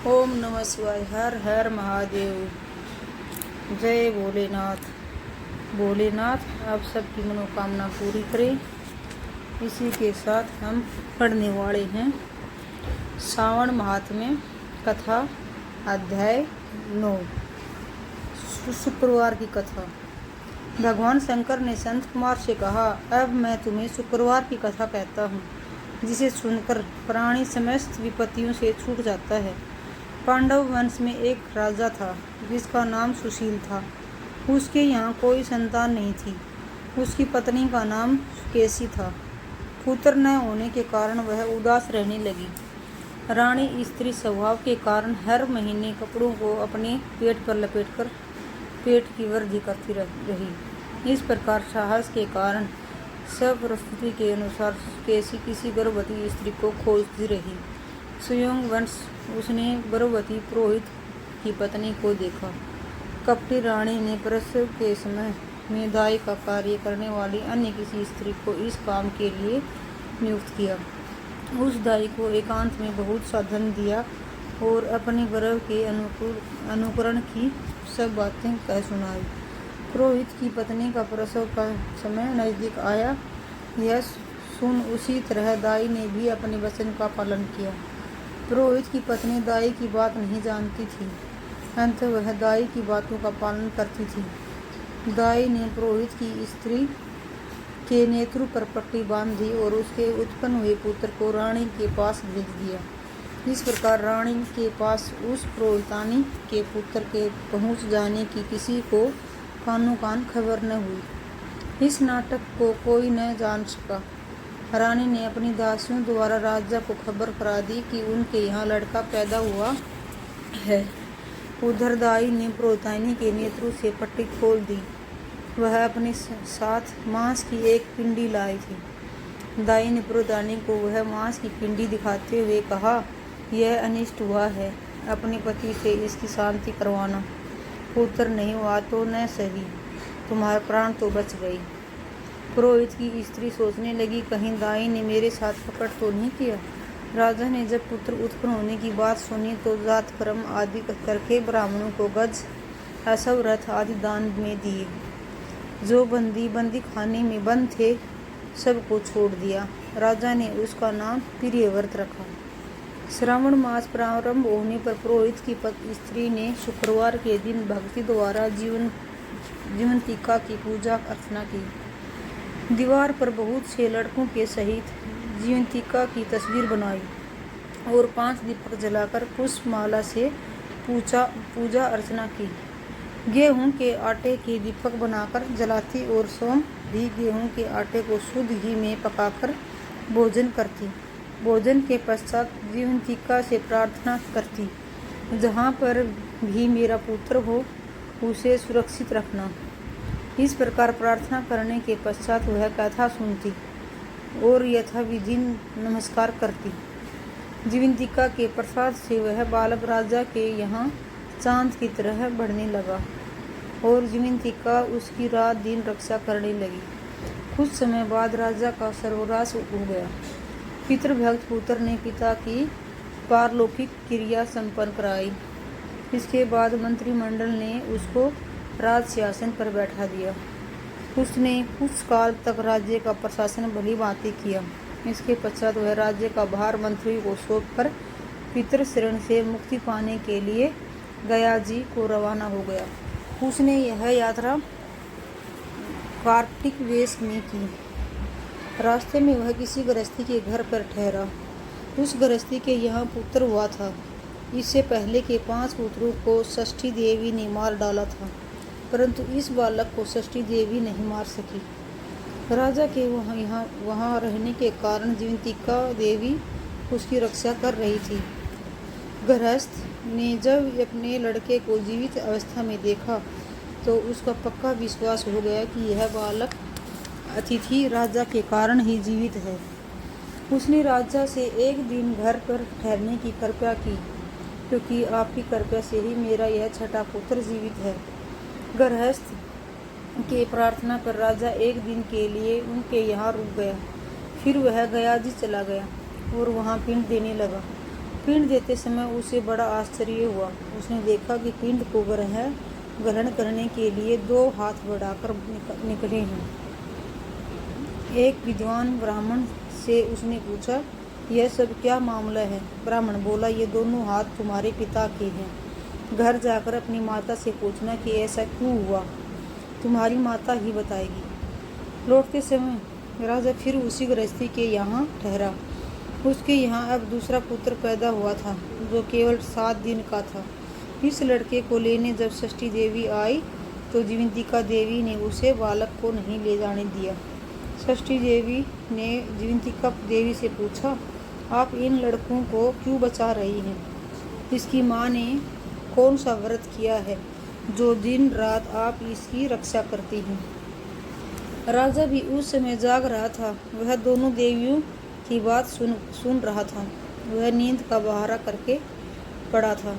ओम नमः शिवाय। हर हर महादेव। जय भोलेनाथ। भोलेनाथ आप सबकी मनोकामना पूरी करें। इसी के साथ हम पढ़ने वाले हैं श्रावण महात्म्य कथा अध्याय 9 शुक्रवार की कथा। भगवान शंकर ने संत कुमार से कहा, अब मैं तुम्हें शुक्रवार की कथा कहता हूँ, जिसे सुनकर प्राणी समस्त विपत्तियों से छूट जाता है। पांडव वंश में एक राजा था जिसका नाम सुशील था। उसके यहाँ कोई संतान नहीं थी। उसकी पत्नी का नाम केसी था। पुत्र न होने के कारण वह उदास रहने लगी। रानी स्त्री स्वभाव के कारण हर महीने कपड़ों को अपने पेट पर लपेटकर पेट की वृद्धि करती रही। इस प्रकार साहस के कारण सब परिस्थिति के अनुसार केसी किसी गर्भवती स्त्री को खोजती रही। स्वयं वंश उसने गर्भवती पुरोहित की पत्नी को देखा। कपटी रानी ने प्रसव के समय में दाई का कार्य करने वाली अन्य किसी स्त्री को इस काम के लिए नियुक्त किया। उस दाई को एकांत में बहुत सा धन दिया और अपने गर्भ के अनुकरण की सब बातें कह सुनाई। पुरोहित की पत्नी का प्रसव का समय नजदीक आया। यह सुन उसी तरह दाई ने भी अपने वचन का पालन किया। पुरोहित की पत्नी दाई की बात नहीं जानती थी। अंत वह दाई की बातों का पालन करती थी। दाई ने पुरोहित की स्त्री के नेत्र पर पट्टी बांध दी और उसके उत्पन्न हुए पुत्र को रानी के पास भेज दिया। इस प्रकार रानी के पास उस पुरोहितानी के पुत्र के पहुंच जाने की किसी को कानों कान खबर न हुई। इस नाटक को कोई न जान सका। रानी ने अपनी दासियों द्वारा राजा को खबर करा दी कि उनके यहाँ लड़का पैदा हुआ है। उधर दाई ने पुरोहितानी के नेत्रों से पट्टी खोल दी। वह अपने साथ मांस की एक पिंडी लाई थी। दाई ने पुरोहितानी को वह मांस की पिंडी दिखाते हुए कहा, यह अनिष्ट हुआ है, अपने पति से इसकी शांति करवाना। पुत्र नहीं हुआ तो न सही, तुम्हारे प्राण तो बच गई। पुरोहित की स्त्री सोचने लगी, कहीं दाई ने मेरे साथ कपट तो नहीं किया। राजा ने जब पुत्र उत्पन्न होने की बात सुनी तो जात कर्म आदि करके ब्राह्मणों को गज, असव, रथ आदि दान में दिए। जो बंदी खाने में बंद थे सबको छोड़ दिया। राजा ने उसका नाम प्रियव्रत रखा। श्रावण मास प्रारंभ होने पर पुरोहित की स्त्री ने शुक्रवार के दिन भक्ति द्वारा जीवंतिका की पूजा अर्चना की। दीवार पर बहुत से लड़कों के सहित जीवंतिका की तस्वीर बनाई और 5 दीपक जलाकर पुष्पमाला से पूजा अर्चना की। गेहूं के आटे के दीपक बनाकर जलाती और स्वयं भी गेहूं के आटे को शुद्ध घी में पकाकर भोजन करती। भोजन के पश्चात जीवंतिका से प्रार्थना करती, जहाँ पर भी मेरा पुत्र हो उसे सुरक्षित रखना। इस प्रकार प्रार्थना करने के पश्चात वह कथा सुनती और यथाविधि नमस्कार करती। जीवंतिका के प्रसाद से वह बालक राजा के यहाँ चांद की तरह बढ़ने लगा और जीवंतिका उसकी रात दिन रक्षा करने लगी। कुछ समय बाद राजा का सर्वनाश हो गया। पितृभक्त पुत्र ने पिता की पारलौकिक क्रिया संपन्न कराई। इसके बाद मंत्रिमंडल ने उसको राज सिंहासन पर बैठा दिया। उसने कुछ काल तक राज्य का प्रशासन भली भांति किया। इसके पश्चात वह राज्य का भार मंत्री को सौंपकर पितृशरण से मुक्ति पाने के लिए गया जी को रवाना हो गया। उसने यह यात्रा कार्तिक वेश में की। रास्ते में वह किसी गृहस्थी के घर पर ठहरा। उस गृहस्थी के यहाँ पुत्र हुआ था। इससे पहले के 5 पुत्रों को षष्ठी देवी ने मार डाला था, परंतु इस बालक को षष्ठी देवी नहीं मार सकी। राजा के वहाँ रहने के कारण जीवंतिका देवी उसकी रक्षा कर रही थी। गृहस्थ ने जब अपने लड़के को जीवित अवस्था में देखा तो उसका पक्का विश्वास हो गया कि यह बालक अतिथि राजा के कारण ही जीवित है। उसने राजा से एक दिन घर पर ठहरने की कृपा की, क्योंकि आपकी कृपा से ही मेरा यह छठा पुत्र जीवित है। गृहस्थ के प्रार्थना पर राजा एक दिन के लिए उनके यहाँ रुक गया। फिर वह गया जी चला गया और वहाँ पिंड देने लगा। पिंड देते समय उसे बड़ा आश्चर्य हुआ। उसने देखा कि पिंड को ग्रहण करने के लिए 2 हाथ बढ़ाकर निकले हैं। एक विद्वान ब्राह्मण से उसने पूछा, यह सब क्या मामला है? ब्राह्मण बोला, ये दोनों हाथ तुम्हारे पिता के हैं। घर जाकर अपनी माता से पूछना कि ऐसा क्यों हुआ, तुम्हारी माता ही बताएगी। लौटते समय राजा फिर उसी गृहस्थी के यहाँ ठहरा। उसके यहाँ अब दूसरा पुत्र पैदा हुआ था, जो केवल 7 दिन का था। इस लड़के को लेने जब षष्ठी देवी आई तो जीवंतिका देवी ने उसे बालक को नहीं ले जाने दिया। षष्ठी देवी ने जीवंतिका देवी से पूछा, आप इन लड़कों को क्यों बचा रही हैं? इसकी माँ ने कौन सा व्रत किया है जो दिन रात आप इसकी रक्षा करती हैं? राजा भी उस समय जाग रहा था। वह दोनों देवियों की बात सुन रहा था। वह नींद का बहारा करके पड़ा था।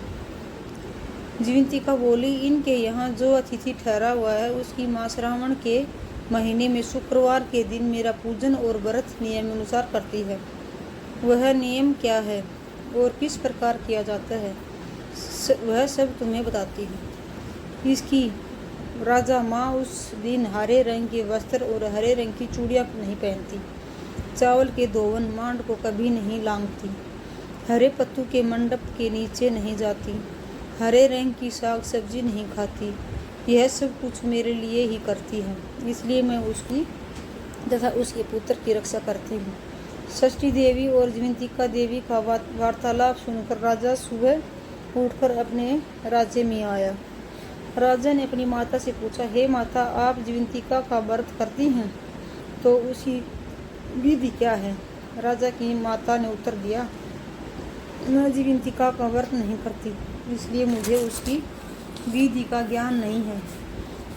जीवंतिका बोली, इनके यहाँ जो अतिथि ठहरा हुआ है उसकी माँ श्रावण के महीने में शुक्रवार के दिन मेरा पूजन और व्रत नियमानुसार करती है। वह नियम क्या है और किस प्रकार किया जाता है वह सब तुम्हें बताती है। इसकी राजा माँ उस दिन हरे रंग के वस्त्र और हरे रंग की चूड़ियाँ नहीं पहनती, चावल के दोवन मांड को कभी नहीं लांघती, हरे पत्तू के मंडप के नीचे नहीं जाती, हरे रंग की साग सब्जी नहीं खाती। यह सब कुछ मेरे लिए ही करती है, इसलिए मैं उसकी तथा उसके पुत्र की रक्षा करती हूँ। षष्ठी देवी और जीवंतिका देवी का वार्तालाप सुनकर राजा सुबह उठकर अपने राज्य में आया। राजा ने अपनी माता से पूछा, हे माता, आप जीवंतिका का व्रत करती हैं तो उसकी विधि क्या है? राजा की माता ने उत्तर दिया, मैं जीवंतिका का व्रत नहीं करती, इसलिए मुझे उसकी विधि का ज्ञान नहीं है।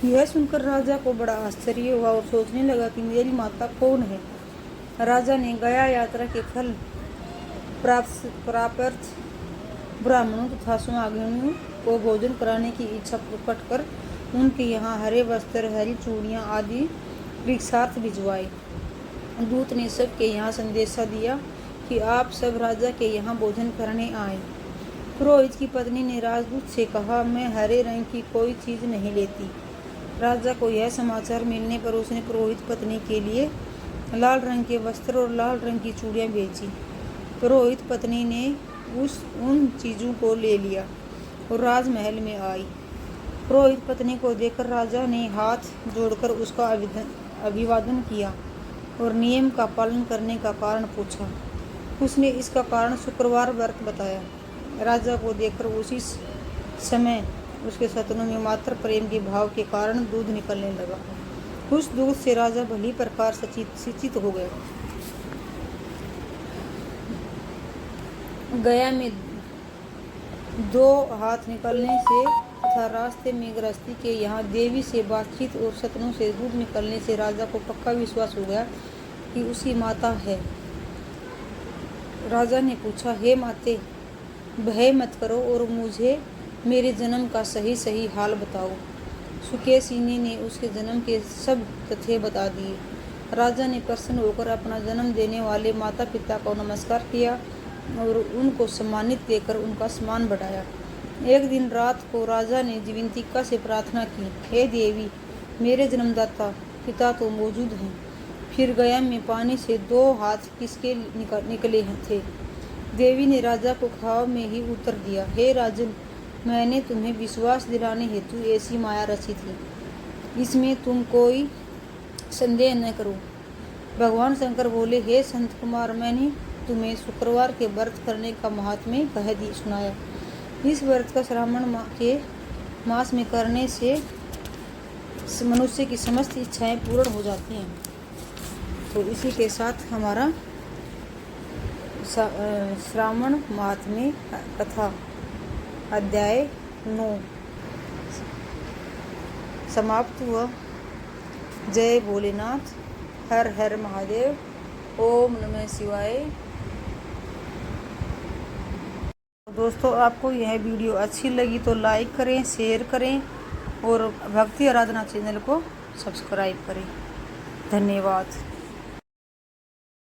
यह सुनकर राजा को बड़ा आश्चर्य हुआ और सोचने लगा कि मेरी माता कौन है। राजा ने गया यात्रा के फल प्राप्त ब्राह्मणों तथा सुहागिनों को भोजन कराने की इच्छा प्रकट कर उनके यहाँ हरे वस्त्र, हरी चूड़ियाँ आदि भिक्षार्थ भिजवाए। दूत ने सबके यहाँ संदेशा दिया कि आप सब राजा के यहाँ भोजन करने आए। पुरोहित की पत्नी ने राजदूत से कहा, मैं हरे रंग की कोई चीज़ नहीं लेती। राजा को यह समाचार मिलने पर उसने पुरोहित पत्नी के लिए लाल रंग के वस्त्र और लाल रंग की चूड़ियाँ भेजी। पुरोहित पत्नी ने उन चीज़ों को ले लिया और राजमहल में आई। पुरोहित पत्नी को देखकर राजा ने हाथ जोड़कर उसका अभिवादन किया और नियम का पालन करने का कारण पूछा। उसने इसका कारण शुक्रवार व्रत बताया। राजा को देखकर उसी समय उसके सतनों में मात्र प्रेम के भाव के कारण दूध निकलने लगा। उस दूध से राजा भली प्रकार सिंचित हो गया। गया में 2 हाथ निकलने से तथा रास्ते में गृहस्थी के यहाँ देवी से बातचीत और सतनों से दूध निकलने से राजा को पक्का विश्वास हो गया कि उसकी माता है। राजा ने पूछा, हे माते, भय मत करो और मुझे मेरे जन्म का सही हाल बताओ। सुकेसिनी ने उसके जन्म के सब तथ्य बता दिए। राजा ने प्रसन्न होकर अपना जन्म देने वाले माता पिता को नमस्कार किया और उनको सम्मानित देकर उनका सम्मान बढ़ाया। एक दिन रात को राजा ने जीवंतिका से प्रार्थना की, हे देवी, मेरे जन्मदाता पिता तो मौजूद हैं, फिर गया में पानी से 2 हाथ किसके निकले थे? देवी ने राजा को ख्वाब में ही उत्तर दिया, हे राजन, मैंने तुम्हें विश्वास दिलाने हेतु ऐसी माया रची थी, इसमें तुम कोई संदेह न करो। भगवान शंकर बोले, हे संत कुमार, मैंने तुम्हें शुक्रवार के व्रत करने का महात्म्य सुनाया। इस व्रत का श्रावण के मास में करने से मनुष्य की समस्त इच्छाएं पूर्ण हो जाती हैं। तो इसी के साथ हमारा श्रावण महात्म्य कथा अध्याय 9 समाप्त हुआ। जय भोलेनाथ, हर हर महादेव, ओम नमः शिवाय। दोस्तों, आपको यह वीडियो अच्छी लगी तो लाइक करें, शेयर करें और भक्ति आराधना चैनल को सब्सक्राइब करें। धन्यवाद।